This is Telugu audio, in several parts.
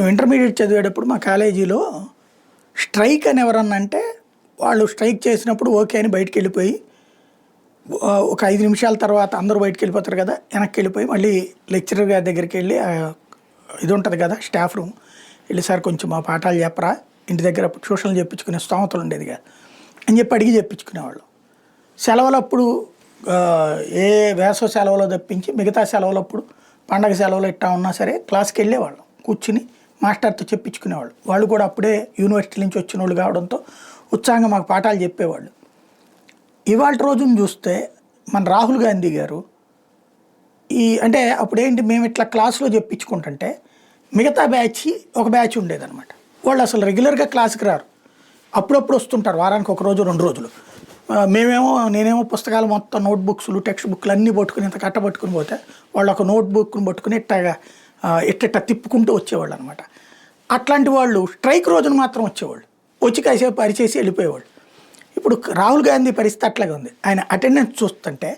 మేము ఇంటర్మీడియట్ చదివేటప్పుడు మా కాలేజీలో స్ట్రైక్ అని ఎవరన్నా అంటే వాళ్ళు స్ట్రైక్ చేసినప్పుడు ఓకే అని బయటికి వెళ్ళిపోయి ఒక 5 నిమిషాల తర్వాత అందరూ బయటికి వెళ్ళిపోతారు కదా, వెనక్కి వెళ్ళిపోయి మళ్ళీ లెక్చరర్ గారి దగ్గరికి వెళ్ళి ఇది ఉంటుంది కదా స్టాఫ్ రూమ్ వెళ్ళి, సార్ కొంచెం మా పాఠాలు చెప్పరా, ఇంటి దగ్గర ట్యూషన్లు చెప్పించుకునే స్తోమతలు ఉండేది కదా అని చెప్పి అడిగి చెప్పించుకునేవాళ్ళు. సెలవులప్పుడు ఏ వేసవ సెలవులో తప్పించి మిగతా సెలవులప్పుడు పండగ సెలవులు ఇట్టా ఉన్నా సరే క్లాస్కి వెళ్ళేవాళ్ళం, కూర్చుని మాస్టర్తో చెప్పించుకునేవాళ్ళు. వాళ్ళు కూడా అప్పుడే యూనివర్సిటీ నుంచి వచ్చిన వాళ్ళు కావడంతో ఉత్సాహంగా మాకు పాఠాలు చెప్పేవాళ్ళు. ఇవాళ రోజును చూస్తే మన రాహుల్ గాంధీ గారు అంటే అప్పుడేంటి, మేము ఇట్లా క్లాసులో చెప్పించుకుంటుంటే మిగతా బ్యాచ్ ఒక బ్యాచ్ ఉండేదన్నమాట. వాళ్ళు అసలు రెగ్యులర్గా క్లాస్కి రారు, అప్పుడప్పుడు వస్తుంటారు, వారానికి 1 రోజు 2 రోజులు. నేనేమో పుస్తకాలు మొత్తం నోట్బుక్స్లు టెక్స్ట్ బుక్లు అన్నీ పట్టుకుని ఇంత కట్టబట్టుకుని పోతే వాళ్ళు ఒక నోట్బుక్ని పట్టుకుని ఇట్ట తిప్పుకుంటూ వచ్చేవాళ్ళు అనమాట. అట్లాంటి వాళ్ళు స్ట్రైక్ రోజున మాత్రం వచ్చేవాళ్ళు, వచ్చి కాసేపు పరిచేసి వెళ్ళిపోయేవాళ్ళు. ఇప్పుడు రాహుల్ గాంధీ పరిస్థితి అట్లాగే ఉంది. ఆయన అటెండెన్స్ చూస్తుంటే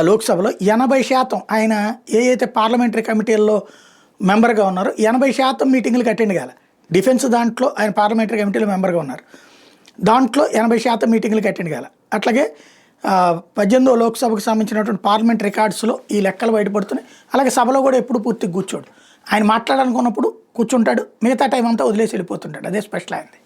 లోక్సభలో 80% ఆయన అయితే పార్లమెంటరీ కమిటీల్లో మెంబర్గా ఉన్నారో 80% మీటింగ్లకు అటెండ్ కాలే. డిఫెన్స్ దాంట్లో ఆయన పార్లమెంటరీ కమిటీలో మెంబర్గా ఉన్నారు, దాంట్లో 80% మీటింగ్లకు అటెండ్ కాలే. అట్లాగే 18వ లోక్సభకు సంబంధించినటువంటి పార్లమెంట్ రికార్డ్స్లో ఈ లెక్కలు బయటపడుతున్నాయి. అలాగే సభలో కూడా ఎప్పుడు పూర్తిగా కూర్చోడు, ఆయన మాట్లాడాలనుకున్నప్పుడు కూర్చుంటాడు, మిగతా టైం అంతా వదిలేసి వెళ్ళిపోతుంటాడు. అదే స్పెషల్ అయింది.